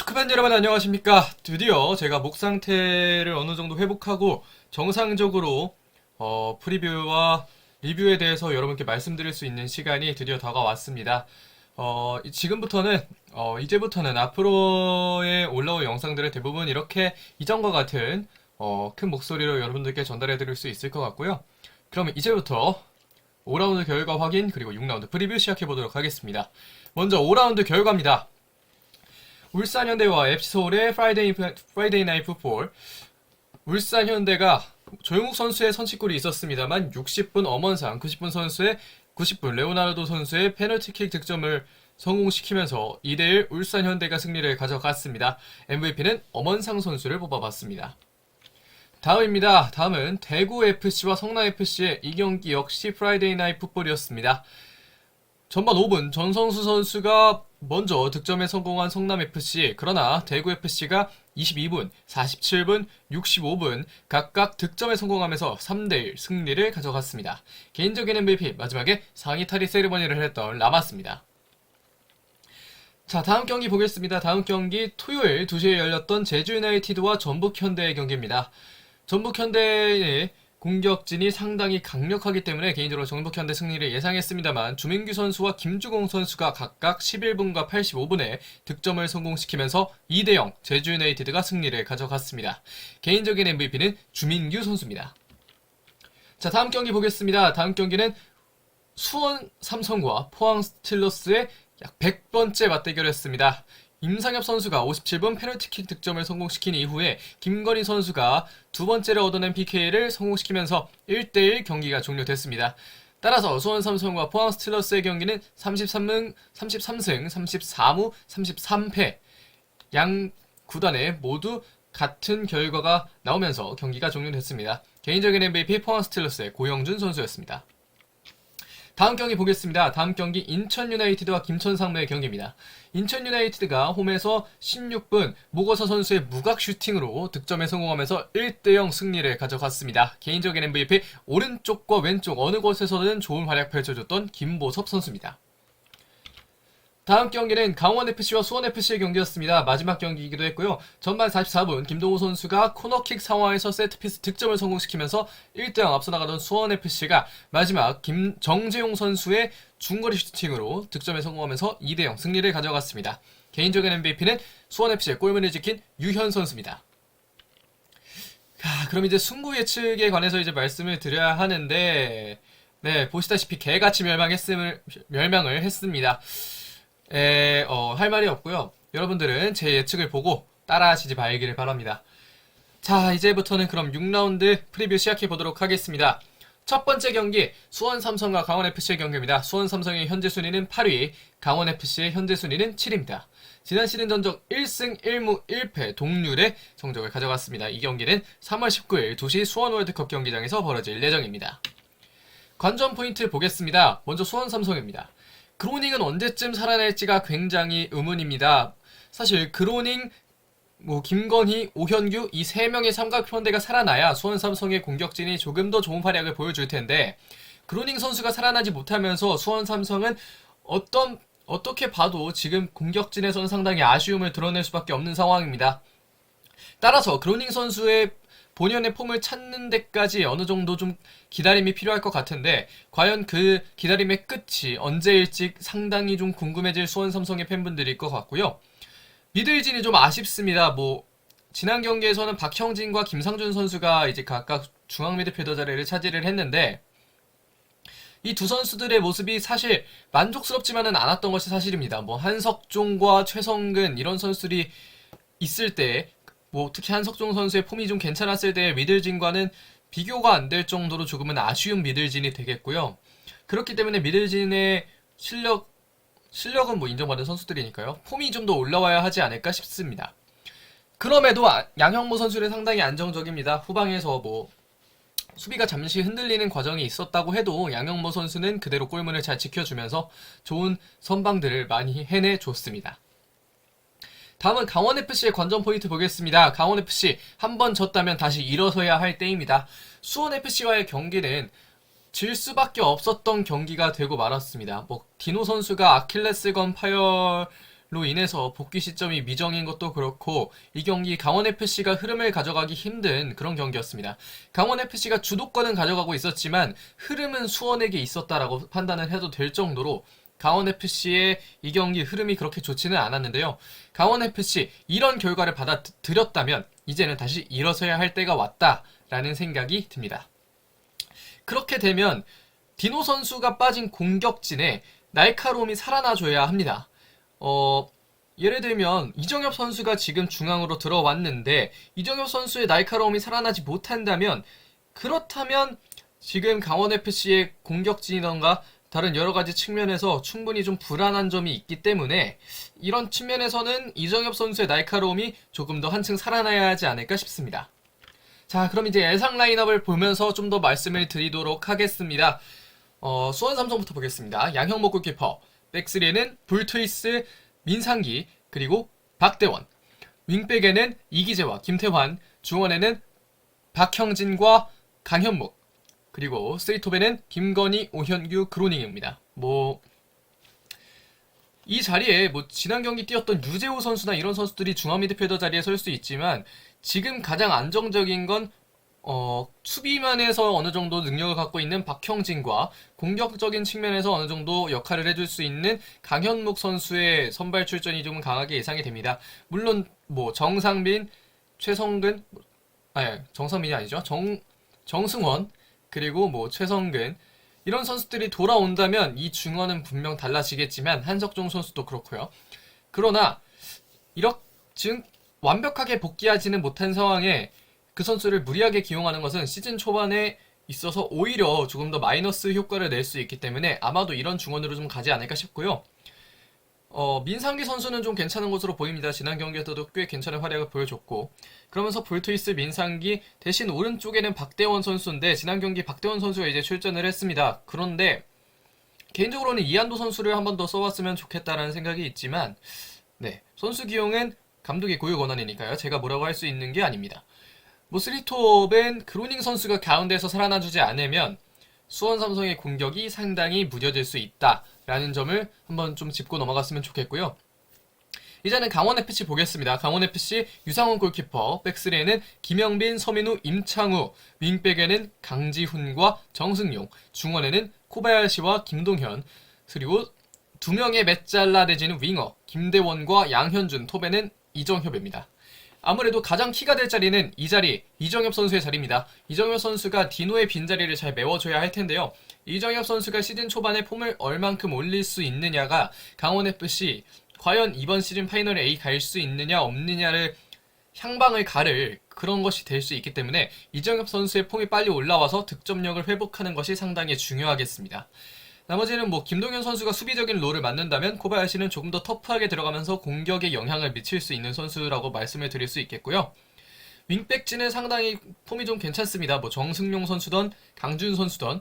축구팬 여러분 안녕하십니까. 드디어 제가 목 상태를 어느 정도 회복하고 정상적으로 프리뷰와 리뷰에 대해서 여러분께 말씀드릴 수 있는 시간이 드디어 다가왔습니다. 지금부터는 이제부터는 앞으로의 올라올 영상들을 대부분 이렇게 이전과 같은 큰 목소리로 여러분들께 전달해 드릴 수 있을 것 같고요. 그러면 이제부터 5라운드 결과 확인 그리고 6라운드 프리뷰 시작해 보도록 하겠습니다. 먼저 5라운드 결과입니다. 울산현대와 FC서울의 프라이데이 나이트 풋볼. 울산현대가 조용욱 선수의 선취골이 있었습니다만 60분 엄원상 90분 레오나르도 선수의 페널티킥 득점을 성공시키면서 2대1 울산현대가 승리를 가져갔습니다. MVP는 엄원상 선수를 뽑아봤습니다. 다음입니다. 다음은 대구FC와 성남FC의 이 경기 역시 프라이데이 나이트 풋볼이었습니다. 전반 5분 전성수 선수가 먼저 득점에 성공한 성남FC, 그러나 대구FC가 22분, 47분, 65분 각각 득점에 성공하면서 3대1 승리를 가져갔습니다. 개인적인 MVP 마지막에 상의 탈의 세리머니를 했던 라마스입니다. 자, 다음 경기 보겠습니다. 다음 경기 토요일 2시에 열렸던 제주유나이티드와 전북현대의 경기입니다. 전북현대의 공격진이 상당히 강력하기 때문에 개인적으로 전북현대 승리를 예상했습니다만 주민규 선수와 김주공 선수가 각각 11분과 85분에 득점을 성공시키면서 2대0 제주유나이티드가 승리를 가져갔습니다. 개인적인 MVP는 주민규 선수입니다. 자, 다음 경기 보겠습니다. 다음 경기는 수원 삼성과 포항 스틸러스의 약 100번째 맞대결이었습니다. 임상엽 선수가 57분 페널티킥 득점을 성공시킨 이후에 김건희 선수가 두 번째를 얻어낸 PK를 성공시키면서 1대1 경기가 종료됐습니다. 따라서 수원 삼성과 포항 스틸러스의 경기는 33승 34무 33패 양 구단에 모두 같은 결과가 나오면서 경기가 종료됐습니다. 개인적인 MVP 포항 스틸러스의 고영준 선수였습니다. 다음 경기 보겠습니다. 다음 경기 인천 유나이티드와 김천 상무의 경기입니다. 인천 유나이티드가 홈에서 16분 모거서 선수의 무각 슈팅으로 득점에 성공하면서 1대0 승리를 가져갔습니다. 개인적인 MVP 오른쪽과 왼쪽 어느 곳에서든 좋은 활약 펼쳐줬던 김보섭 선수입니다. 다음 경기는 강원FC와 수원FC의 경기였습니다. 마지막 경기이기도 했고요. 전반 44분 김동우 선수가 코너킥 상황에서 세트피스 득점을 성공시키면서 1대0 앞서 나가던 수원FC가 마지막 정재용 선수의 중거리 슈팅으로 득점에 성공하면서 2대0 승리를 가져갔습니다. 개인적인 MVP는 수원FC의 골문을 지킨 유현 선수입니다. 그럼 이제 승부 예측에 관해서 이제 말씀을 드려야 하는데, 네, 보시다시피 개같이 멸망을 했습니다. 할 말이 없고요. 여러분들은 제 예측을 보고 따라하시지 말기를 바랍니다. 자, 이제부터는 그럼 6라운드 프리뷰 시작해 보도록 하겠습니다. 첫 번째 경기 수원 삼성과 강원 FC의 경기입니다. 수원 삼성의 현재 순위는 8위, 강원 FC의 현재 순위는 7위입니다. 지난 시즌 전적 1승 1무 1패 동률의 성적을 가져갔습니다. 이 경기는 3월 19일 2시 수원 월드컵 경기장에서 벌어질 예정입니다. 관전 포인트 보겠습니다. 먼저 수원 삼성입니다. 그로닝은 언제쯤 살아날지가 굉장히 의문입니다. 사실 그로닝, 김건희, 오현규 이 세 명의 삼각편대가 살아나야 수원 삼성의 공격진이 조금 더 좋은 활약을 보여줄 텐데 그로닝 선수가 살아나지 못하면서 수원 삼성은 어떻게 봐도 지금 공격진에서는 상당히 아쉬움을 드러낼 수밖에 없는 상황입니다. 따라서 그로닝 선수의 본연의 폼을 찾는 데까지 어느 정도 좀 기다림이 필요할 것 같은데 과연 그 기다림의 끝이 언제일지 상당히 좀 궁금해질 수원 삼성의 팬분들일 것 같고요. 미들진이 좀 아쉽습니다. 지난 경기에서는 박형진과 김상준 선수가 이제 각각 중앙 미드필더 자리를 차지를 했는데 이 두 선수들의 모습이 사실 만족스럽지만은 않았던 것이 사실입니다. 한석종과 최성근 이런 선수들이 있을 때 특히 한석종 선수의 폼이 좀 괜찮았을 때 미들진과는 비교가 안 될 정도로 조금은 아쉬운 미들진이 되겠고요. 그렇기 때문에 미들진의 실력은 인정받은 선수들이니까요. 폼이 좀 더 올라와야 하지 않을까 싶습니다. 그럼에도 양형모 선수는 상당히 안정적입니다. 후방에서 수비가 잠시 흔들리는 과정이 있었다고 해도 양형모 선수는 그대로 골문을 잘 지켜주면서 좋은 선방들을 많이 해내줬습니다. 다음은 강원FC의 관전 포인트 보겠습니다. 강원FC 한 번 졌다면 다시 일어서야 할 때입니다. 수원FC와의 경기는 질 수밖에 없었던 경기가 되고 말았습니다. 디노 선수가 아킬레스건 파열 로 인해서 복귀 시점이 미정인 것도 그렇고 이 경기 강원FC가 흐름을 가져가기 힘든 그런 경기였습니다. 강원FC가 주도권은 가져가고 있었지만 흐름은 수원에게 있었다라고 판단을 해도 될 정도로 강원FC의 이 경기 흐름이 그렇게 좋지는 않았는데요. 강원FC 이런 결과를 받아들였다면 이제는 다시 일어서야 할 때가 왔다라는 생각이 듭니다. 그렇게 되면 디노 선수가 빠진 공격진에 날카로움이 살아나줘야 합니다. 예를 들면 이정엽 선수가 지금 중앙으로 들어왔는데 이정엽 선수의 날카로움이 살아나지 못한다면 그렇다면 지금 강원FC의 공격진이던가 다른 여러 가지 측면에서 충분히 좀 불안한 점이 있기 때문에 이런 측면에서는 이정엽 선수의 날카로움이 조금 더 한층 살아나야 하지 않을까 싶습니다. 자, 그럼 이제 예상 라인업을 보면서 좀 더 말씀을 드리도록 하겠습니다. 수원 삼성부터 보겠습니다. 양형목 골키퍼, 백스리에는 불트위스, 민상기, 그리고 박대원, 윙백에는 이기재와 김태환, 중원에는 박형진과 강현묵, 그리고 스리톱에는 김건희, 오현규, 그로닝입니다. 이 자리에 지난 경기 뛰었던 유재호 선수나 이런 선수들이 중앙 미드필더 자리에 설 수 있지만 지금 가장 안정적인 건 수비면에서 어느 정도 능력을 갖고 있는 박형진과 공격적인 측면에서 어느 정도 역할을 해줄 수 있는 강현묵 선수의 선발 출전이 좀 강하게 예상이 됩니다. 물론 정상빈, 최성근, 정상빈이 아니죠. 정승원, 그리고 최성근 이런 선수들이 돌아온다면 이 중원은 분명 달라지겠지만 한석종 선수도 그렇고요. 그러나 지금 완벽하게 복귀하지는 못한 상황에 그 선수를 무리하게 기용하는 것은 시즌 초반에 있어서 오히려 조금 더 마이너스 효과를 낼 수 있기 때문에 아마도 이런 중원으로 좀 가지 않을까 싶고요. 민상기 선수는 좀 괜찮은 것으로 보입니다. 지난 경기에서도 꽤 괜찮은 활약을 보여줬고 그러면서 볼트위스 민상기 대신 오른쪽에는 박대원 선수인데 지난 경기 박대원 선수가 이제 출전을 했습니다. 그런데 개인적으로는 이한도 선수를 한 번 더 써왔으면 좋겠다라는 생각이 있지만 선수 기용은 감독의 고유 권한이니까요. 제가 뭐라고 할 수 있는 게 아닙니다. 스리톱은 그로닝 선수가 가운데에서 살아나주지 않으면 수원 삼성의 공격이 상당히 무뎌질 수 있다라는 점을 한번 좀 짚고 넘어갔으면 좋겠고요. 이제는 강원FC 보겠습니다. 강원FC 유상원 골키퍼, 백스리에는 김영빈, 서민우, 임창우, 윙백에는 강지훈과 정승용, 중원에는 코바야시와 김동현, 그리고 두 명의 맷잘라 내지는 윙어, 김대원과 양현준, 톱에는 이정협입니다. 아무래도 가장 키가 될 자리는 이 자리, 이정엽 선수의 자리입니다. 이정엽 선수가 디노의 빈자리를 잘 메워줘야 할 텐데요. 이정엽 선수가 시즌 초반에 폼을 얼만큼 올릴 수 있느냐가 강원FC 과연 이번 시즌 파이널 A 갈 수 있느냐 없느냐를 향방을 가를 그런 것이 될 수 있기 때문에 이정엽 선수의 폼이 빨리 올라와서 득점력을 회복하는 것이 상당히 중요하겠습니다. 나머지는 김동현 선수가 수비적인 롤을 맡는다면 코바야시는 조금 더 터프하게 들어가면서 공격에 영향을 미칠 수 있는 선수라고 말씀을 드릴 수 있겠고요. 윙백진은 상당히 폼이 좀 괜찮습니다. 정승용 선수든 강준 선수든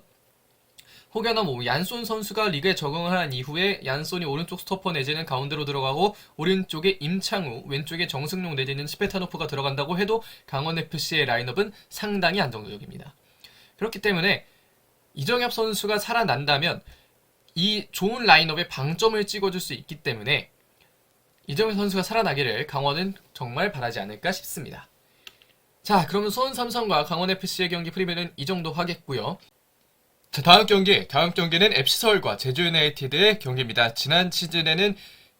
혹여나 얀손 선수가 리그에 적응을 한 이후에 얀손이 오른쪽 스토퍼 내지는 가운데로 들어가고 오른쪽에 임창우, 왼쪽에 정승용 내지는 스페타노프가 들어간다고 해도 강원FC의 라인업은 상당히 안정적입니다. 그렇기 때문에 이정엽 선수가 살아난다면 이 좋은 라인업에 방점을 찍어줄 수 있기 때문에 이정엽 선수가 살아나기를 강원은 정말 바라지 않을까 싶습니다. 자, 그러면 수원 삼성과 강원FC의 경기 프리뷰는 이 정도 하겠고요. 자, 다음 경기는 FC서울과 제주유나이티드의 경기입니다. 지난 시즌에는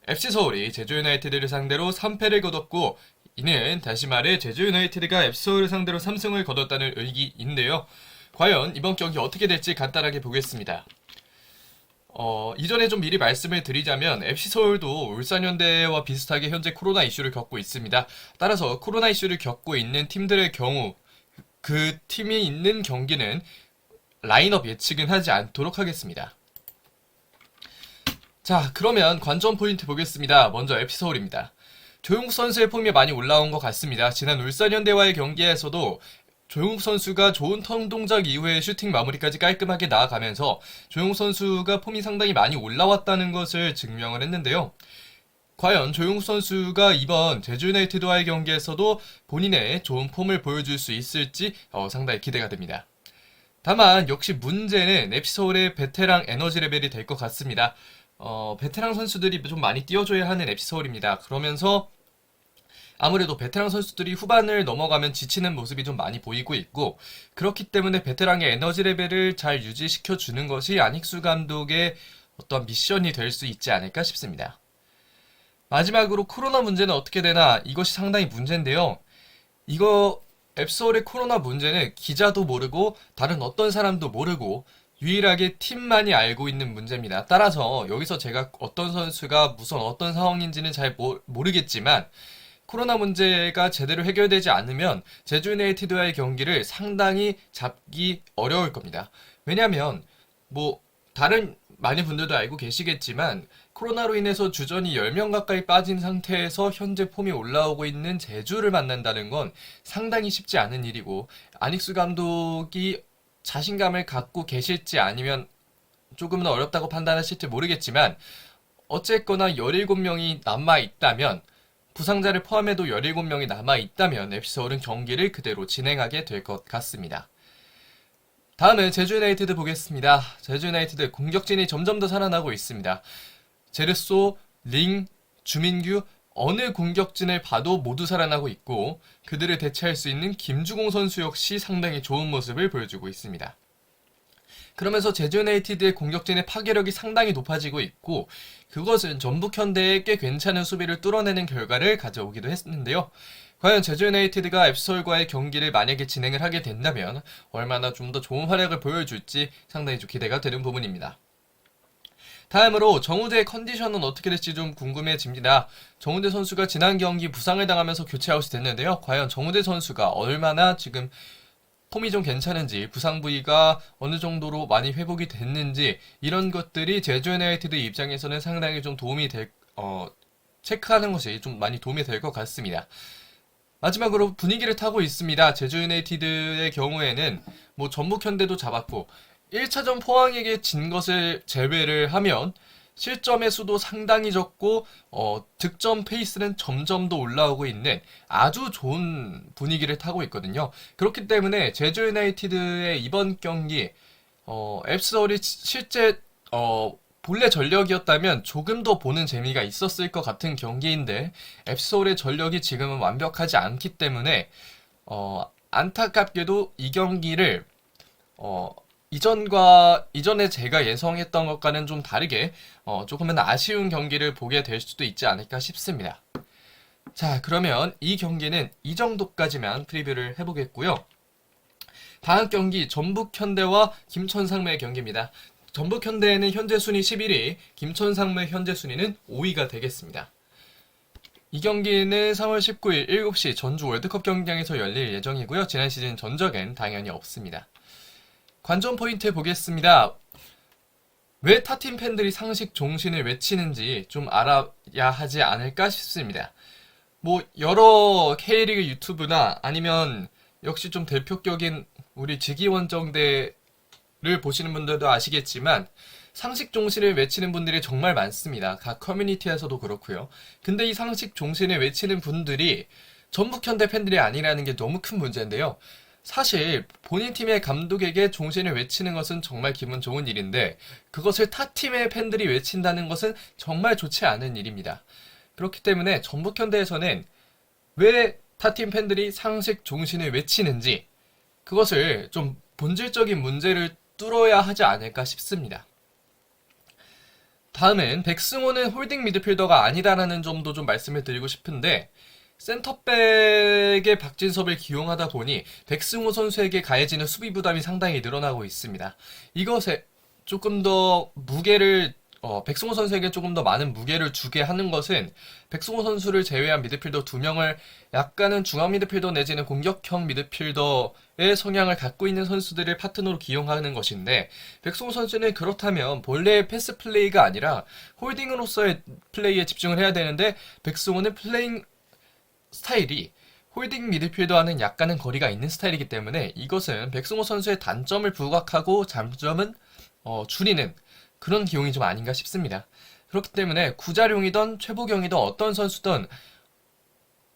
FC서울이 제주유나이티드를 상대로 3패를 거뒀고 이는 다시 말해 제주유나이티드가 FC서울을 상대로 3승을 거뒀다는 의기인데요. 과연 이번 경기 어떻게 될지 간단하게 보겠습니다. 이전에 좀 미리 말씀을 드리자면 FC서울도 울산현대와 비슷하게 현재 코로나 이슈를 겪고 있습니다. 따라서 코로나 이슈를 겪고 있는 팀들의 경우 그 팀이 있는 경기는 라인업 예측은 하지 않도록 하겠습니다. 자, 그러면 관전 포인트 보겠습니다. 먼저 FC서울입니다. 조용욱 선수의 폼이 많이 올라온 것 같습니다. 지난 울산현대와의 경기에서도 조용욱 선수가 좋은 턴 동작 이후에 슈팅 마무리까지 깔끔하게 나아가면서 조용욱 선수가 폼이 상당히 많이 올라왔다는 것을 증명을 했는데요. 과연 조용욱 선수가 이번 제주유나이티드와의 경기에서도 본인의 좋은 폼을 보여줄 수 있을지 상당히 기대가 됩니다. 다만 역시 문제는 FC서울의 베테랑 에너지 레벨이 될 것 같습니다. 베테랑 선수들이 좀 많이 뛰어줘야 하는 FC 서울입니다. 그러면서 아무래도 베테랑 선수들이 후반을 넘어가면 지치는 모습이 좀 많이 보이고 있고, 그렇기 때문에 베테랑의 에너지 레벨을 잘 유지시켜 주는 것이 안익수 감독의 어떤 미션이 될 수 있지 않을까 싶습니다. 마지막으로 코로나 문제는 어떻게 되나, 이것이 상당히 문제인데요. 이거 앱서울의 코로나 문제는 기자도 모르고 다른 어떤 사람도 모르고 유일하게 팀만이 알고 있는 문제입니다. 따라서 여기서 제가 어떤 선수가 무슨 어떤 상황인지는 잘 모르겠지만, 코로나 문제가 제대로 해결되지 않으면 제주 유나이티드와의 경기를 상당히 잡기 어려울 겁니다. 왜냐하면 뭐 다른 많은 분들도 알고 계시겠지만, 코로나로 인해서 주전이 10명 가까이 빠진 상태에서 현재 폼이 올라오고 있는 제주를 만난다는 건 상당히 쉽지 않은 일이고, 안익수 감독이 자신감을 갖고 계실지 아니면 조금은 어렵다고 판단하실지 모르겠지만, 어쨌거나 17명이 남아있다면, 부상자를 포함해도 17명이 남아있다면 FC서울은 경기를 그대로 진행하게 될 것 같습니다. 다음은 제주 유나이티드 보겠습니다. 제주 유나이티드 공격진이 점점 더 살아나고 있습니다. 제르소, 링, 주민규, 어느 공격진을 봐도 모두 살아나고 있고, 그들을 대체할 수 있는 김주공 선수 역시 상당히 좋은 모습을 보여주고 있습니다. 그러면서 제주 유나이티드의 공격진의 파괴력이 상당히 높아지고 있고, 그것은 전북현대의 꽤 괜찮은 수비를 뚫어내는 결과를 가져오기도 했는데요. 과연 제주 유나이티드가 앱서울과의 경기를 만약에 진행을 하게 된다면 얼마나 좀 더 좋은 활약을 보여줄지 상당히 좀 기대가 되는 부분입니다. 다음으로 정우재의 컨디션은 어떻게 될지 좀 궁금해집니다. 정우재 선수가 지난 경기 부상을 당하면서 교체 아웃이 됐는데요. 과연 정우재 선수가 얼마나 지금 폼이 좀 괜찮은지, 부상 부위가 어느 정도로 많이 회복이 됐는지, 이런 것들이 제주 유나이티드 입장에서는 상당히 좀 체크하는 것이 좀 많이 도움이 될 것 같습니다. 마지막으로 분위기를 타고 있습니다. 제주 유나이티드의 경우에는 뭐 전북 현대도 잡았고, 1차전 포항에게 진 것을 제외를 하면 실점의 수도 상당히 적고 득점 페이스는 점점 더 올라오고 있는 아주 좋은 분위기를 타고 있거든요. 그렇기 때문에 제주 유나이티드의 이번 경기 앱서울이 실제 본래 전력이었다면 조금 더 보는 재미가 있었을 것 같은 경기인데, 앱서울의 전력이 지금은 완벽하지 않기 때문에 안타깝게도 이 경기를 이전에 제가 예상했던 것과는 좀 다르게 조금은 아쉬운 경기를 보게 될 수도 있지 않을까 싶습니다. 자, 그러면 이 경기는 이 정도까지만 프리뷰를 해보겠고요. 다음 경기 전북현대와 김천상무의 경기입니다. 전북현대는 현재 순위 11위, 김천상무의 현재 순위는 5위가 되겠습니다. 이 경기는 3월 19일 7시 전주 월드컵 경기장에서 열릴 예정이고요. 지난 시즌 전적엔 당연히 없습니다. 관전 포인트 보겠습니다. 왜 타팀 팬들이 상식 종신을 외치는지 좀 알아야 하지 않을까 싶습니다. 뭐 여러 K리그 유튜브나 아니면 역시 좀 대표격인 우리 직위원정대를 보시는 분들도 아시겠지만, 상식 종신을 외치는 분들이 정말 많습니다. 각 커뮤니티에서도 그렇고요. 근데 이 상식 종신을 외치는 분들이 전북현대 팬들이 아니라는 게 너무 큰 문제인데요. 사실 본인 팀의 감독에게 종신을 외치는 것은 정말 기분 좋은 일인데, 그것을 타 팀의 팬들이 외친다는 것은 정말 좋지 않은 일입니다. 그렇기 때문에 전북현대에서는 왜 타 팀 팬들이 상식 종신을 외치는지, 그것을 좀 본질적인 문제를 뚫어야 하지 않을까 싶습니다. 다음은 백승호는 홀딩 미드필더가 아니다라는 점도 좀 말씀을 드리고 싶은데, 센터백의 박진섭을 기용하다 보니 백승호 선수에게 가해지는 수비 부담이 상당히 늘어나고 있습니다. 이것에 조금 더 백승호 선수에게 조금 더 많은 무게를 주게 하는 것은 백승호 선수를 제외한 미드필더 2명을 약간은 중앙 미드필더 내지는 공격형 미드필더의 성향을 갖고 있는 선수들을 파트너로 기용하는 것인데, 백승호 선수는 그렇다면 본래의 패스 플레이가 아니라 홀딩으로서의 플레이에 집중을 해야 되는데, 백승호는 플레잉 스타일이 홀딩 미드필더와는 약간은 거리가 있는 스타일이기 때문에 이것은 백승호 선수의 단점을 부각하고 장점은 줄이는 그런 기용이 좀 아닌가 싶습니다. 그렇기 때문에 구자룡이든 최보경이든 어떤 선수든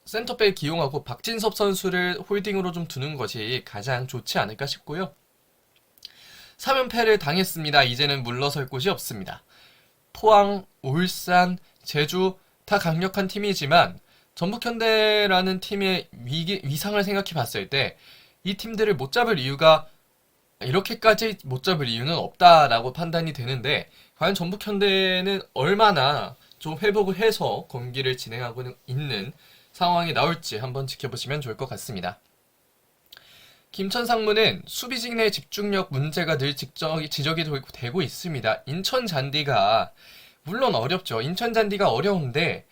센터백을 기용하고 박진섭 선수를 홀딩으로 좀 두는 것이 가장 좋지 않을까 싶고요. 3연패를 당했습니다. 이제는 물러설 곳이 없습니다. 포항, 울산, 제주 다 강력한 팀이지만 전북현대라는 팀의 위상을 생각해 봤을 때 이 팀들을 못 잡을 이유가 이렇게까지 못 잡을 이유는 없다라고 판단이 되는데 과연 전북현대는 얼마나 좀 회복을 해서 경기를 진행하고 있는 상황이 나올지 한번 지켜보시면 좋을 것 같습니다. 김천 상무는 수비진의 집중력 문제가 늘 지적이 되고 있습니다. 인천 잔디가 물론 어렵죠. 인천 잔디가 어려운데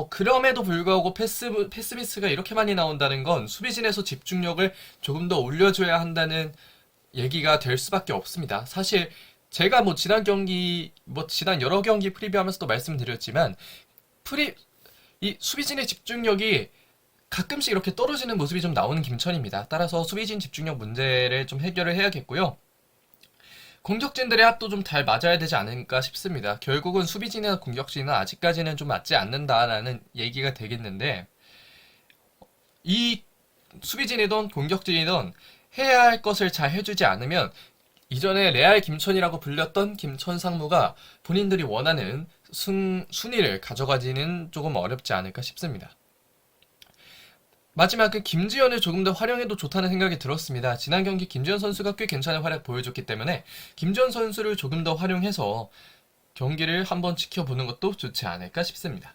그럼에도 불구하고 패스 미스가 이렇게 많이 나온다는 건 수비진에서 집중력을 조금 더 올려줘야 한다는 얘기가 될 수밖에 없습니다. 사실 제가 지난 여러 경기 프리뷰하면서도 말씀드렸지만 이 수비진의 집중력이 가끔씩 이렇게 떨어지는 모습이 좀 나오는 김천입니다. 따라서 수비진 집중력 문제를 좀 해결을 해야겠고요. 공격진들의 합도 좀 잘 맞아야 되지 않을까 싶습니다. 결국은 수비진이나 공격진은 아직까지는 좀 맞지 않는다라는 얘기가 되겠는데 이 수비진이든 공격진이든 해야 할 것을 잘 해주지 않으면 이전에 레알 김천이라고 불렸던 김천 상무가 본인들이 원하는 순위를 가져가지는 조금 어렵지 않을까 싶습니다. 마지막은 김지현을 조금 더 활용해도 좋다는 생각이 들었습니다. 지난 경기 김지현 선수가 꽤 괜찮은 활약 보여줬기 때문에 김지현 선수를 조금 더 활용해서 경기를 한번 지켜보는 것도 좋지 않을까 싶습니다.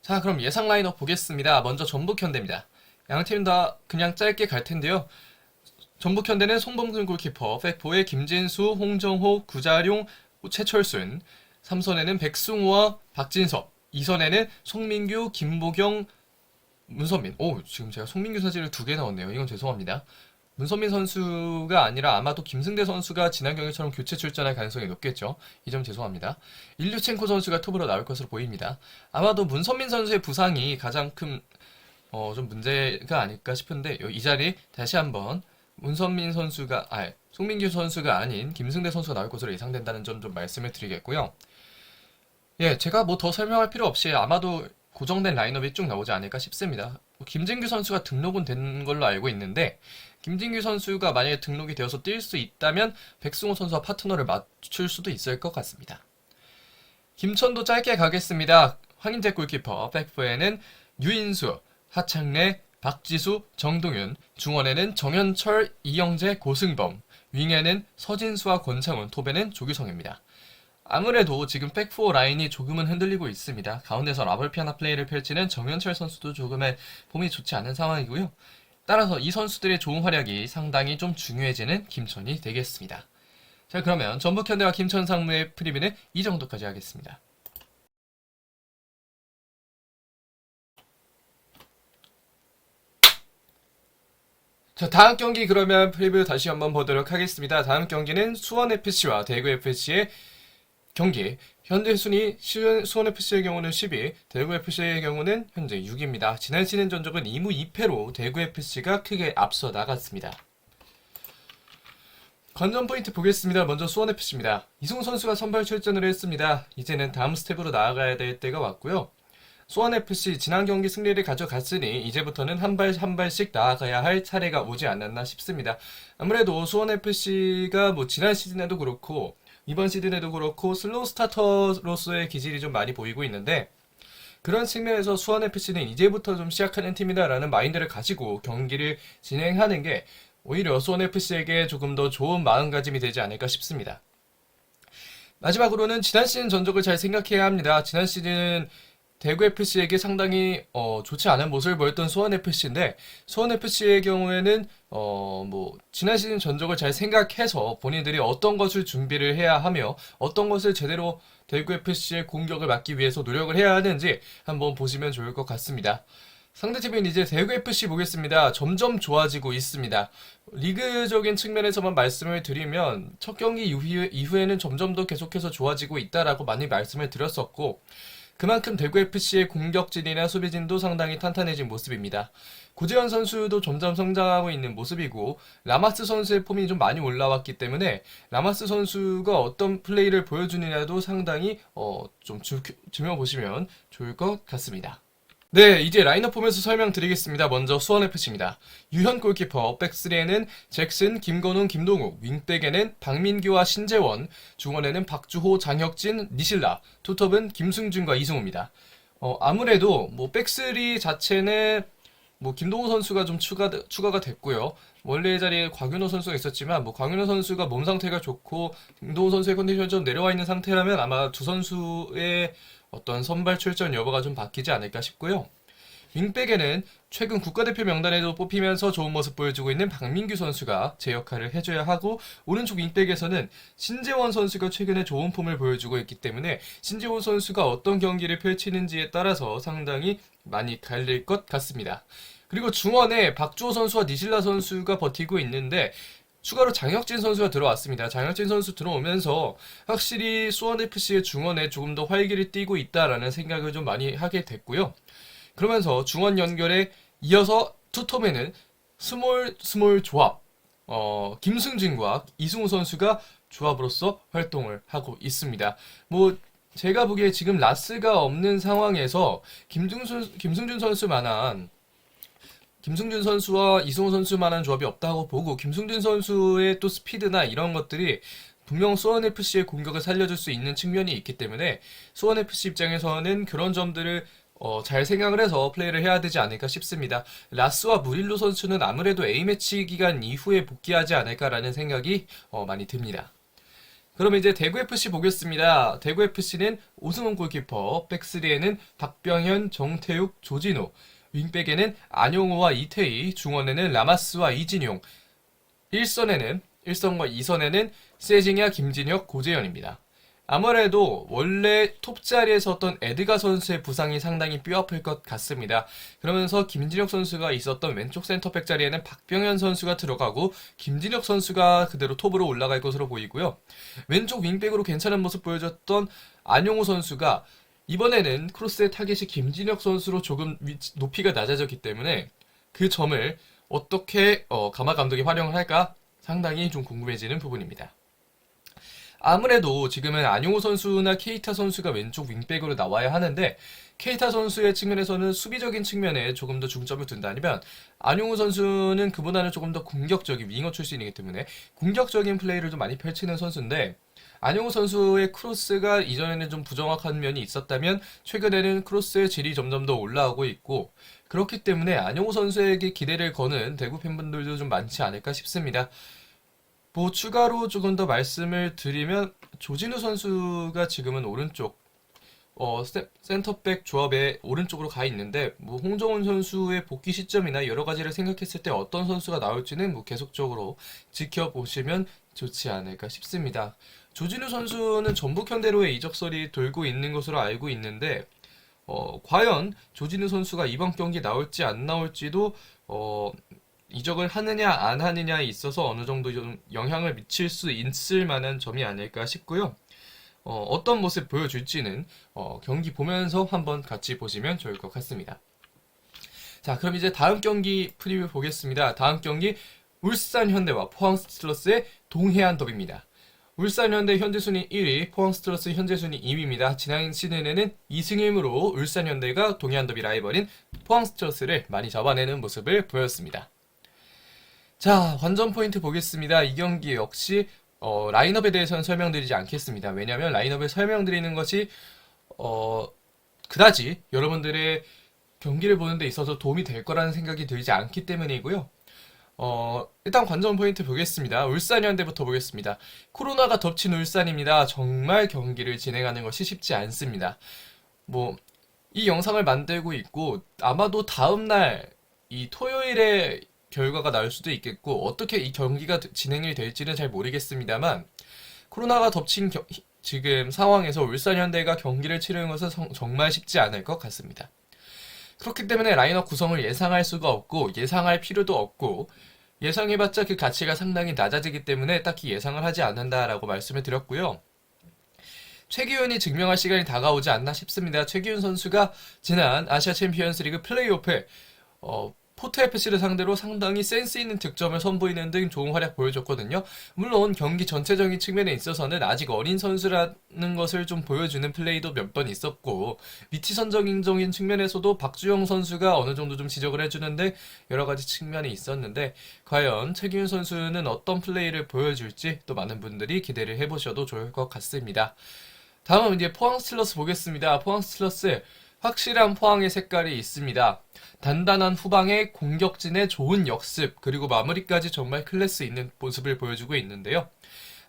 자, 그럼 예상 라인업 보겠습니다. 먼저 전북현대입니다. 양팀 다 그냥 짧게 갈 텐데요. 전북현대는 송범근 골키퍼, 백포에 김진수, 홍정호, 구자룡, 최철순, 3선에는 백승우와 박진섭, 2선에는 송민규, 김보경, 문선민. 지금 제가 송민규 사진을 2개 넣었네요. 이건 죄송합니다. 문선민 선수가 아니라 아마도 김승대 선수가 지난 경기처럼 교체 출전할 가능성이 높겠죠. 이 점 죄송합니다. 일류첸코 선수가 톱으로 나올 것으로 보입니다. 아마도 문선민 선수의 부상이 가장 큰 좀 문제가 아닐까 싶은데 이 자리 다시 한번 송민규 선수가 아닌 김승대 선수가 나올 것으로 예상된다는 점 좀 말씀을 드리겠고요. 예, 제가 뭐 더 설명할 필요 없이 아마도 고정된 라인업이 쭉 나오지 않을까 싶습니다. 김진규 선수가 등록은 된 걸로 알고 있는데 김진규 선수가 만약에 등록이 되어서 뛸 수 있다면 백승호 선수와 파트너를 맞출 수도 있을 것 같습니다. 김천도 짧게 가겠습니다. 황인재 골키퍼, 백포에는 유인수, 하창래, 박지수, 정동윤, 중원에는 정현철, 이영재, 고승범, 윙에는 서진수와 권창훈, 톱에는 조규성입니다. 아무래도 지금 백포 라인이 조금은 흔들리고 있습니다. 가운데서 라벌피아나 플레이를 펼치는 정현철 선수도 조금의 폼이 좋지 않은 상황이고요. 따라서 이 선수들의 좋은 활약이 상당히 좀 중요해지는 김천이 되겠습니다. 자, 그러면 전북현대와 김천 상무의 프리뷰는 이 정도까지 하겠습니다. 자, 다음 경기 그러면 프리뷰 다시 한번 보도록 하겠습니다. 다음 경기는 수원FC와 대구FC의 경기. 현재 순위 수원FC의 경우는 10위, 대구FC의 경우는 현재 6위입니다. 지난 시즌 전적은 2무 2패로 대구FC가 크게 앞서 나갔습니다. 관전 포인트 보겠습니다. 먼저 수원FC입니다. 이승우 선수가 선발 출전을 했습니다. 이제는 다음 스텝으로 나아가야 될 때가 왔고요. 수원FC 지난 경기 승리를 가져갔으니 이제부터는 한 발 한 발씩 나아가야 할 차례가 오지 않았나 싶습니다. 아무래도 수원FC가 지난 시즌에도 그렇고 이번 시즌에도 그렇고 슬로우 스타터로서의 기질이 좀 많이 보이고 있는데 그런 측면에서 수원FC는 이제부터 좀 시작하는 팀이다라는 마인드를 가지고 경기를 진행하는 게 오히려 수원FC에게 조금 더 좋은 마음가짐이 되지 않을까 싶습니다. 마지막으로는 지난 시즌 전적을 잘 생각해야 합니다. 지난 시즌 대구FC에게 상당히 좋지 않은 모습을 보였던 수원FC인데 수원FC의 경우에는 지난 시즌 전적을 잘 생각해서 본인들이 어떤 것을 준비를 해야 하며 어떤 것을 제대로 대구FC의 공격을 막기 위해서 노력을 해야 하는지 한번 보시면 좋을 것 같습니다. 상대팀은 이제 대구FC 보겠습니다. 점점 좋아지고 있습니다. 리그적인 측면에서만 말씀을 드리면 첫 경기 이후에는 점점 더 계속해서 좋아지고 있다라고 많이 말씀을 드렸었고 그만큼 대구FC의 공격진이나 수비진도 상당히 탄탄해진 모습입니다. 구재현 선수도 점점 성장하고 있는 모습이고 라마스 선수의 폼이 좀 많이 올라왔기 때문에 라마스 선수가 어떤 플레이를 보여주느냐도 상당히 좀 지켜보시면 좋을 것 같습니다. 네, 이제 라인업 보면서 설명드리겠습니다. 먼저 수원FC입니다. 유현 골키퍼, 백스리에는 잭슨, 김건웅, 김동욱, 윙백에는 박민규와 신재원, 중원에는 박주호, 장혁진, 니실라, 투톱은 김승준과 이승우입니다. 아무래도 뭐 백스리 자체는 뭐 김동우 선수가 좀 추가가 됐고요. 원래 자리에 곽윤호 선수가 있었지만 뭐 곽윤호 선수가 몸 상태가 좋고 김동우 선수의 컨디션이 좀 내려와 있는 상태라면 아마 두 선수의 어떤 선발 출전 여부가 좀 바뀌지 않을까 싶고요. 윙백에는 최근 국가대표 명단에도 뽑히면서 좋은 모습 보여주고 있는 박민규 선수가 제 역할을 해줘야 하고, 오른쪽 윙백에서는 신재원 선수가 최근에 좋은 폼을 보여주고 있기 때문에 신재원 선수가 어떤 경기를 펼치는지에 따라서 상당히 많이 갈릴 것 같습니다. 그리고 중원에 박주호 선수와 니실라 선수가 버티고 있는데 추가로 장혁진 선수가 들어왔습니다. 장혁진 선수 들어오면서 확실히 수원FC의 중원에 조금 더 활기를 띠고 있다라는 생각을 좀 많이 하게 됐고요. 그러면서 중원 연결에 이어서 투톱에는 스몰 조합, 김승진과 이승우 선수가 조합으로서 활동을 하고 있습니다. 뭐 제가 보기에 지금 라스가 없는 상황에서 김승준 선수와 이승우 선수만한 조합이 없다고 보고, 김승준 선수의 또 스피드나 이런 것들이 분명 수원FC의 공격을 살려줄 수 있는 측면이 있기 때문에 수원FC 입장에서는 그런 점들을 잘 생각을 해서 플레이를 해야 되지 않을까 싶습니다. 라스와 무릴로 선수는 아무래도 A매치 기간 이후에 복귀하지 않을까라는 생각이 많이 듭니다. 그럼 이제 대구FC 보겠습니다. 대구FC는 오승훈 골키퍼, 백스리에는 박병현, 정태욱, 조진우, 윙백에는 안용호와 이태희, 중원에는 라마스와 이진용, 1선과 2선에는 세징야, 김진혁, 고재현입니다. 아무래도 원래 톱 자리에 섰던 에드가 선수의 부상이 상당히 뼈아플 것 같습니다. 그러면서 김진혁 선수가 있었던 왼쪽 센터백 자리에는 박병현 선수가 들어가고 김진혁 선수가 그대로 톱으로 올라갈 것으로 보이고요. 왼쪽 윙백으로 괜찮은 모습 보여줬던 안용호 선수가 이번에는 크로스의 타겟이 김진혁 선수로 조금 높이가 낮아졌기 때문에 그 점을 어떻게 가마 감독이 활용을 할까 상당히 좀 궁금해지는 부분입니다. 아무래도 지금은 안용호 선수나 케이타 선수가 왼쪽 윙백으로 나와야 하는데, 케이타 선수의 측면에서는 수비적인 측면에 조금 더 중점을 둔다면 안용호 선수는 그보다는 조금 더 공격적인 윙어 출신이기 때문에 공격적인 플레이를 좀 많이 펼치는 선수인데, 안용호 선수의 크로스가 이전에는 좀 부정확한 면이 있었다면 최근에는 크로스의 질이 점점 더 올라오고 있고, 그렇기 때문에 안용호 선수에게 기대를 거는 대구 팬분들도 좀 많지 않을까 싶습니다. 뭐 추가로 조금 더 말씀을 드리면 조진우 선수가 지금은 오른쪽 센터백 조합에 오른쪽으로 가 있는데, 뭐 홍정훈 선수의 복귀 시점이나 여러 가지를 생각했을 때 어떤 선수가 나올지는 뭐 계속적으로 지켜보시면 좋지 않을까 싶습니다. 조진우 선수는 전북 현대로의 이적설이 돌고 있는 것으로 알고 있는데, 과연 조진우 선수가 이번 경기 나올지 안 나올지도 이적을 하느냐 안 하느냐에 있어서 어느 정도 좀 영향을 미칠 수 있을 만한 점이 아닐까 싶고요. 어떤 모습 보여줄지는 경기 보면서 한번 같이 보시면 좋을 것 같습니다. 자, 그럼 이제 다음 경기 프리뷰 보겠습니다. 다음 경기 울산 현대와 포항 스틸러스의 동해안 더비입니다. 울산 현대 현재 순위 1위, 포항 스틸러스 현재 순위 2위입니다. 지난 시즌에는 2승 1무로 울산 현대가 동해안 더비 라이벌인 포항 스틸러스를 많이 잡아내는 모습을 보였습니다. 자, 관전 포인트 보겠습니다. 이 경기 역시 라인업에 대해서는 설명드리지 않겠습니다. 왜냐하면 라인업을 설명드리는 것이 그다지 여러분들의 경기를 보는 데 있어서 도움이 될 거라는 생각이 들지 않기 때문이고요. 일단 관전 포인트 보겠습니다. 울산 현대부터 보겠습니다. 코로나가 덮친 울산입니다. 정말 경기를 진행하는 것이 쉽지 않습니다. 뭐 이 영상을 만들고 있고 아마도 다음날 이 토요일에 결과가 나올 수도 있겠고, 어떻게 이 경기가 진행이 될지는 잘 모르겠습니다만, 코로나가 덮친 지금 상황에서 울산 현대가 경기를 치르는 것은 정말 쉽지 않을 것 같습니다. 그렇기 때문에 라인업 구성을 예상할 수가 없고 예상할 필요도 없고, 예상해봤자 그 가치가 상당히 낮아지기 때문에 딱히 예상을 하지 않는다라고 말씀을 드렸고요. 최기훈이 증명할 시간이 다가오지 않나 싶습니다. 최기훈 선수가 지난 아시아 챔피언스 리그 플레이오프에 포트 FC를 상대로 상당히 센스 있는 득점을 선보이는 등 좋은 활약 보여줬거든요. 물론 경기 전체적인 측면에 있어서는 아직 어린 선수라는 것을 좀 보여주는 플레이도 몇 번 있었고, 위치 선정적인 측면에서도 박주영 선수가 어느 정도 좀 지적을 해주는데 여러 가지 측면이 있었는데, 과연 최기훈 선수는 어떤 플레이를 보여줄지 또 많은 분들이 기대를 해보셔도 좋을 것 같습니다. 다음은 이제 포항 스틸러스 보겠습니다. 포항 스틸러스 확실한 포항의 색깔이 있습니다. 단단한 후방에 공격진의 좋은 역습, 그리고 마무리까지 정말 클래스 있는 모습을 보여주고 있는데요.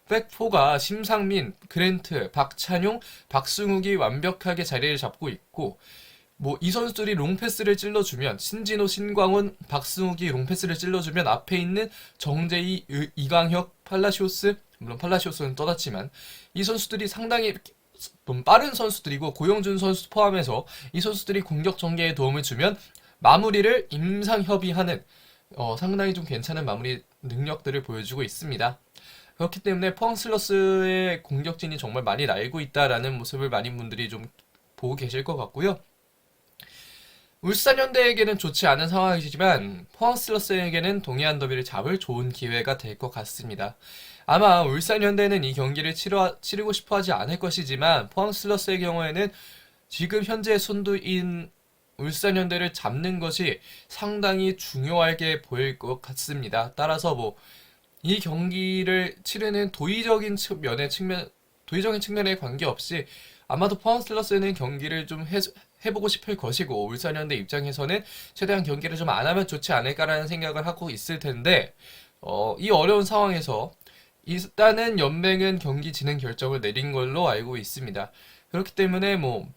백포가 심상민, 그랜트, 박찬용, 박승욱이 완벽하게 자리를 잡고 있고, 뭐 이 선수들이 롱패스를 찔러주면, 신진호, 신광훈, 박승욱이 롱패스를 찔러주면 앞에 있는 정재희, 이강혁, 팔라시오스, 물론 팔라시오스는 떠났지만 이 선수들이 상당히 좀 빠른 선수들이고, 고영준 선수 포함해서 이 선수들이 공격 전개에 도움을 주면 마무리를 임상협의하는 상당히 좀 괜찮은 마무리 능력들을 보여주고 있습니다. 그렇기 때문에 포항 슬러스의 공격진이 정말 많이 날고 있다라는 모습을 많은 분들이 좀 보고 계실 것 같고요. 울산 현대에게는 좋지 않은 상황이지만 포항 슬러스에게는 동해안 더비를 잡을 좋은 기회가 될 것 같습니다. 아마 울산 현대는 이 경기를 치르고 싶어 하지 않을 것이지만 포항 슬러스의 경우에는 지금 현재 선두인 울산 현대를 잡는 것이 상당히 중요하게 보일 것 같습니다. 따라서 뭐 이 경기를 치르는 도의적인 측면에 관계없이 아마도 포항 슬러스는 경기를 좀 해보고 싶을 것이고, 울산현대 입장에서는 최대한 경기를 좀 안 하면 좋지 않을까라는 생각을 하고 있을 텐데, 이 어려운 상황에서 일단은 연맹은 경기 진행 결정을 내린 걸로 알고 있습니다. 그렇기 때문에 뭐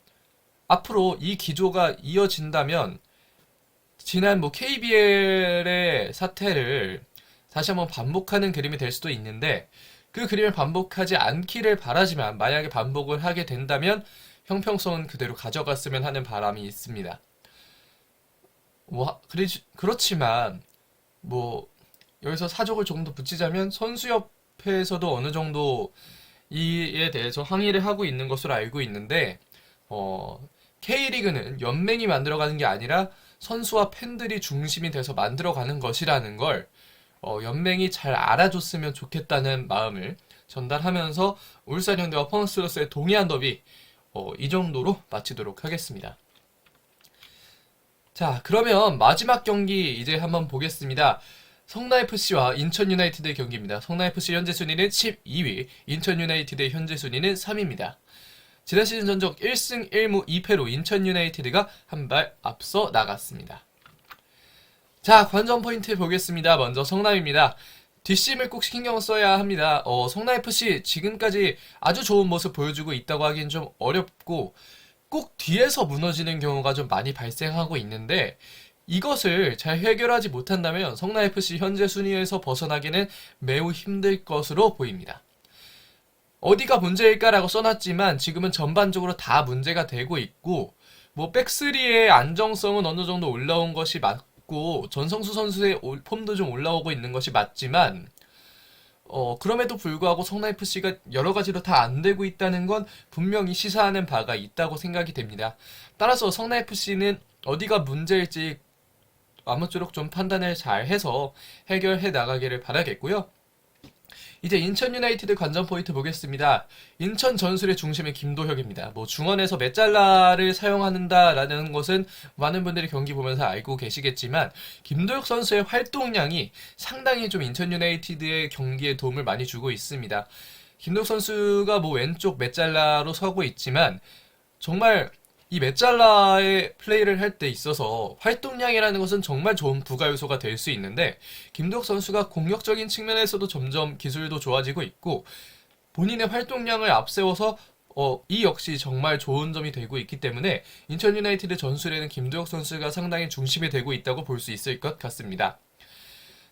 앞으로 이 기조가 이어진다면 지난 뭐 KBL의 사태를 다시 한번 반복하는 그림이 될 수도 있는데, 그 그림을 반복하지 않기를 바라지만 만약에 반복을 하게 된다면 형평성은 그대로 가져갔으면 하는 바람이 있습니다. 뭐 그렇지만 뭐 여기서 사족을 조금 더 붙이자면 선수협회에서도 어느 정도 이에 대해서 항의를 하고 있는 것으로 알고 있는데, K리그는 연맹이 만들어가는 게 아니라 선수와 팬들이 중심이 돼서 만들어가는 것이라는 걸 연맹이 잘 알아줬으면 좋겠다는 마음을 전달하면서 울산 현대와 포항 스틸러스의 동해안 더비 이 정도로 마치도록 하겠습니다. 자, 그러면 마지막 경기 이제 한번 보겠습니다. 성남FC와 인천 유나이티드의 경기입니다. 성남FC 현재 순위는 12위, 인천 유나이티드의 현재 순위는 3위입니다. 지난 시즌 전적 1승 1무 2패로 인천 유나이티드가 한 발 앞서 나갔습니다. 자, 관전 포인트 보겠습니다. 먼저 성남입니다. 뒷심을 꼭 신경 써야 합니다. 성남FC 지금까지 아주 좋은 모습 보여주고 있다고 하기엔 좀 어렵고, 꼭 뒤에서 무너지는 경우가 좀 많이 발생하고 있는데, 이것을 잘 해결하지 못한다면 성남FC 현재 순위에서 벗어나기는 매우 힘들 것으로 보입니다. 어디가 문제일까라고 써놨지만 지금은 전반적으로 다 문제가 되고 있고, 뭐 백스리의 안정성은 어느 정도 올라온 것이 맞고 전성수 선수의 폼도 좀 올라오고 있는 것이 맞지만, 그럼에도 불구하고 성남FC가 여러 가지로 다 안 되고 있다는 건 분명히 시사하는 바가 있다고 생각이 됩니다. 따라서 성남FC는 어디가 문제일지 아무쪼록 좀 판단을 잘 해서 해결해 나가기를 바라겠고요. 이제 인천 유나이티드 관전 포인트 보겠습니다. 인천 전술의 중심은 김도혁입니다. 뭐 중원에서 메잘라를 사용한다라는 것은 많은 분들이 경기 보면서 알고 계시겠지만, 김도혁 선수의 활동량이 상당히 좀 인천 유나이티드의 경기에 도움을 많이 주고 있습니다. 김도혁 선수가 뭐 왼쪽 메잘라로 서고 있지만 정말 이 메잘라의 플레이를 할 때 있어서 활동량이라는 것은 정말 좋은 부가 요소가 될 수 있는데, 김도혁 선수가 공격적인 측면에서도 점점 기술도 좋아지고 있고 본인의 활동량을 앞세워서 이 역시 정말 좋은 점이 되고 있기 때문에 인천 유나이티드 전술에는 김도혁 선수가 상당히 중심이 되고 있다고 볼 수 있을 것 같습니다.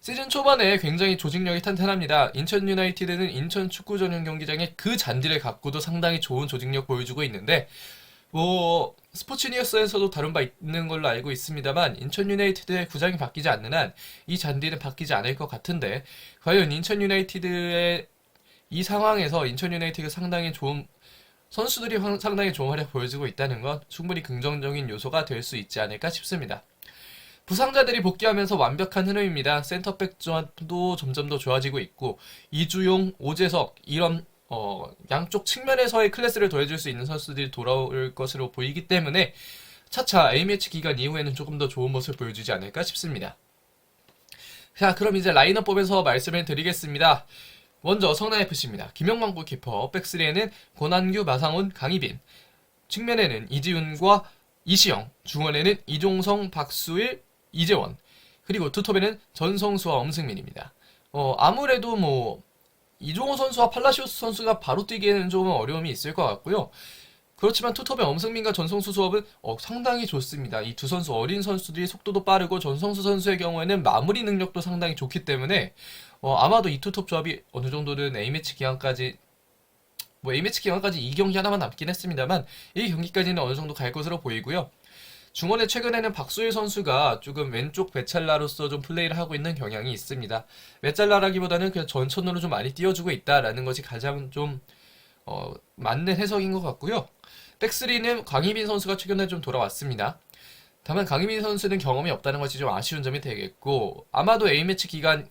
시즌 초반에 굉장히 조직력이 탄탄합니다. 인천 유나이티드는 인천 축구 전용 경기장에 그 잔디를 갖고도 상당히 좋은 조직력 보여주고 있는데, 뭐 스포츠니어스에서도 다룬 바 있는 걸로 알고 있습니다만, 인천 유나이티드의 구장이 바뀌지 않는 한 이 잔디는 바뀌지 않을 것 같은데, 과연 인천 유나이티드의 이 상황에서 인천 유나이티드가 상당히 좋은 선수들이 상당히 좋은 활약 보여주고 있다는 건 충분히 긍정적인 요소가 될 수 있지 않을까 싶습니다. 부상자들이 복귀하면서 완벽한 흐름입니다. 센터백 조합도 점점 더 좋아지고 있고 이주용, 오재석 이런 양쪽 측면에서의 클래스를 더해줄 수 있는 선수들이 돌아올 것으로 보이기 때문에 차차 A매치 기간 이후에는 조금 더 좋은 모습을 보여주지 않을까 싶습니다. 자, 그럼 이제 라인업법에서 말씀을 드리겠습니다. 먼저 성남FC입니다. 김영광 골키퍼, 백스리에는 권한규, 마상훈, 강희빈, 측면에는 이지훈과 이시영, 중원에는 이종성, 박수일, 이재원, 그리고 투톱에는 전성수와 엄승민입니다. 아무래도 이종호 선수와 팔라시오스 선수가 바로 뛰기에는 조금 어려움이 있을 것 같고요. 그렇지만 투톱의 엄승민과 전성수 조합은 상당히 좋습니다. 이 두 선수 어린 선수들이 속도도 빠르고 전성수 선수의 경우에는 마무리 능력도 상당히 좋기 때문에 아마도 이 투톱 조합이 어느 정도는 A매치 기간까지 A매치 기간까지 이 경기 하나만 남긴 했습니다만 이 경기까지는 어느 정도 갈 것으로 보이고요. 중원에 최근에는 박수일 선수가 조금 왼쪽 베찰라로서 좀 플레이를 하고 있는 경향이 있습니다. 베찰라라기보다는 그냥 전천으로 좀 많이 띄워주고 있다라는 것이 가장 좀 맞는 해석인 것 같고요. 백스리는 강희빈 선수가 최근에 좀 돌아왔습니다. 다만 강희빈 선수는 경험이 없다는 것이 좀 아쉬운 점이 되겠고 아마도 A매치 기간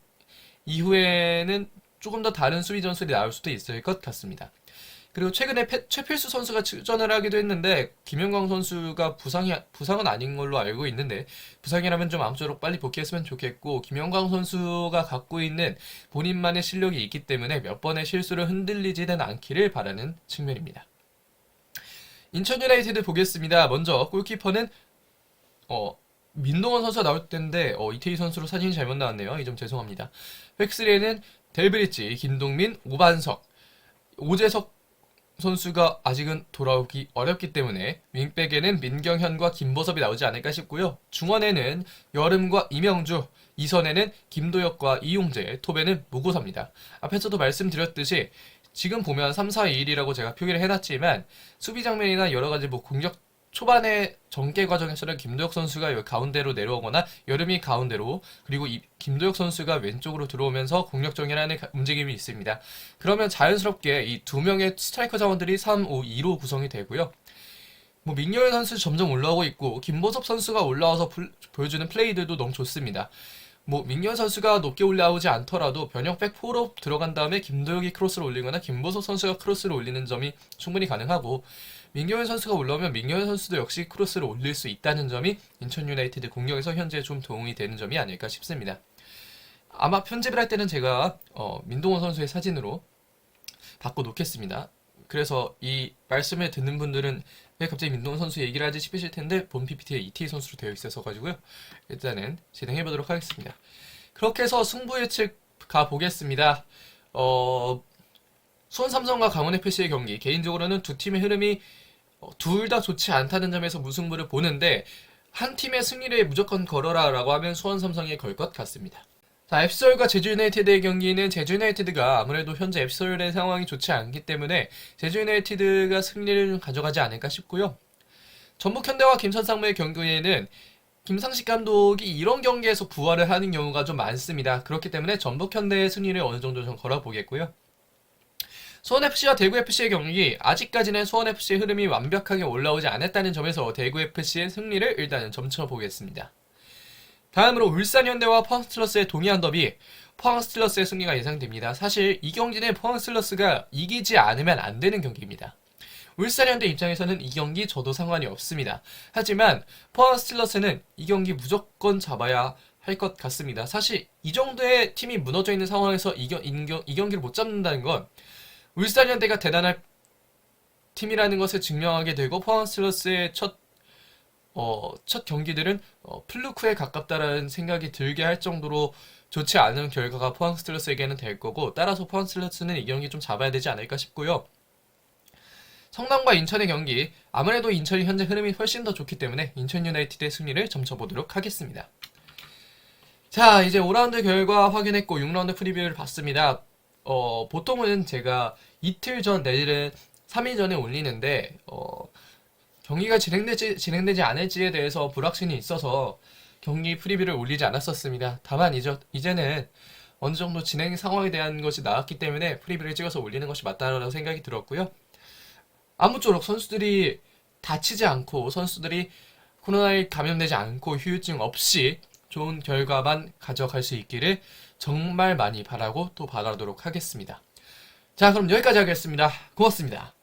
이후에는 조금 더 다른 수비 전술이 나올 수도 있을 것 같습니다. 그리고 최근에 최필수 선수가 출전을 하기도 했는데 김영광 선수가 부상은 아닌 걸로 알고 있는데 부상이라면 좀 아무쪼록 빨리 복귀했으면 좋겠고 김영광 선수가 갖고 있는 본인만의 실력이 있기 때문에 몇 번의 실수를 흔들리지는 않기를 바라는 측면입니다. 인천 유나이티드 보겠습니다. 먼저 골키퍼는 민동원 선수가 나올 텐데 이태희 선수로 사진이 잘못 나왔네요. 이 점 죄송합니다. 백스리에는 델브리지, 김동민, 오반석, 오재석 선수가 아직은 돌아오기 어렵기 때문에 윙백에는 민경현과 김보섭이 나오지 않을까 싶고요. 중원에는 여름과 이명주, 이선에는 김도혁과 이용재, 톱에는 무고사입니다. 앞에서도 말씀드렸듯이 지금 보면 3-4-2-1이라고 제가 표기를 해놨지만 수비 장면이나 여러가지 공격 초반의 전개 과정에서는 김도혁 선수가 여기 가운데로 내려오거나 여름이 가운데로 그리고 김도혁 선수가 왼쪽으로 들어오면서 공격 전개하는 움직임이 있습니다. 그러면 자연스럽게 이 두 명의 스트라이커 자원들이 3-5-2로 구성이 되고요. 민경현 선수 점점 올라오고 있고 김보섭 선수가 올라와서 보여주는 플레이들도 너무 좋습니다. 민경현 선수가 높게 올라오지 않더라도 변형백 4로 들어간 다음에 김도혁이 크로스를 올리거나 김보섭 선수가 크로스를 올리는 점이 충분히 가능하고 민경현 선수가 올라오면 민경현 선수도 역시 크로스를 올릴 수 있다는 점이 인천 유나이티드 공격에서 현재 좀 도움이 되는 점이 아닐까 싶습니다. 아마 편집을 할 때는 제가 민동원 선수의 사진으로 바꿔놓겠습니다. 그래서 이 말씀을 듣는 분들은 왜 갑자기 민동원 선수 얘기를 하지 싶으실 텐데 본 PPT에 이태희 선수로 되어 있어서 가지고요. 일단은 진행해 보도록 하겠습니다. 그렇게 해서 승부 예측 가보겠습니다. 수원 삼성과 강원 FC의 경기 개인적으로는 두 팀의 흐름이 둘 다 좋지 않다는 점에서 무승부를 보는데 한 팀의 승리를 무조건 걸어라 라고 하면 수원 삼성에 걸 것 같습니다. 자, FC서울과 제주 유나이티드의 경기는 제주 유나이티드가 아무래도 현재 FC서울의 상황이 좋지 않기 때문에 제주 유나이티드가 승리를 좀 가져가지 않을까 싶고요. 전북현대와 김천상무의 경기에는 김상식 감독이 이런 경기에서 부활을 하는 경우가 좀 많습니다. 그렇기 때문에 전북현대의 승리를 어느 정도 좀 걸어보겠고요. 수원FC와 대구FC의 경기 아직까지는 수원FC의 흐름이 완벽하게 올라오지 않았다는 점에서 대구FC의 승리를 일단은 점쳐보겠습니다. 다음으로 울산현대와 포항스틸러스의 동해안 더비 포항스틸러스의 승리가 예상됩니다. 사실 이 경기는 포항스틸러스가 이기지 않으면 안 되는 경기입니다. 울산현대 입장에서는 이 경기 저도 상관이 없습니다. 하지만 포항스틸러스는 이 경기 무조건 잡아야 할 것 같습니다. 사실 이 정도의 팀이 무너져 있는 상황에서 이 경기를 못 잡는다는 건 울산현대가 대단한 팀이라는 것을 증명하게 되고 포항스틸러스의 첫 경기들은 플루크에 가깝다라는 생각이 들게 할 정도로 좋지 않은 결과가 포항스틸러스에게는 될 거고 따라서 포항스틸러스는 이 경기 좀 잡아야 되지 않을까 싶고요. 성남과 인천의 경기 아무래도 인천이 현재 흐름이 훨씬 더 좋기 때문에 인천 유나이티드의 승리를 점쳐보도록 하겠습니다. 자, 이제 5라운드 결과 확인했고 6라운드 프리뷰를 봤습니다. 보통은 제가 이틀 전 내일은 3일 전에 올리는데 경기가 진행되지 않을지에 대해서 불확신이 있어서 경기 프리뷰를 올리지 않았었습니다. 다만 이제는 어느 정도 진행 상황에 대한 것이 나왔기 때문에 프리뷰를 찍어서 올리는 것이 맞다라고 생각이 들었고요. 아무쪼록 선수들이 다치지 않고 선수들이 코로나에 감염되지 않고 후유증 없이 좋은 결과만 가져갈 수 있기를 정말 많이 바라고 또 바라도록 하겠습니다. 자, 그럼 여기까지 하겠습니다. 고맙습니다.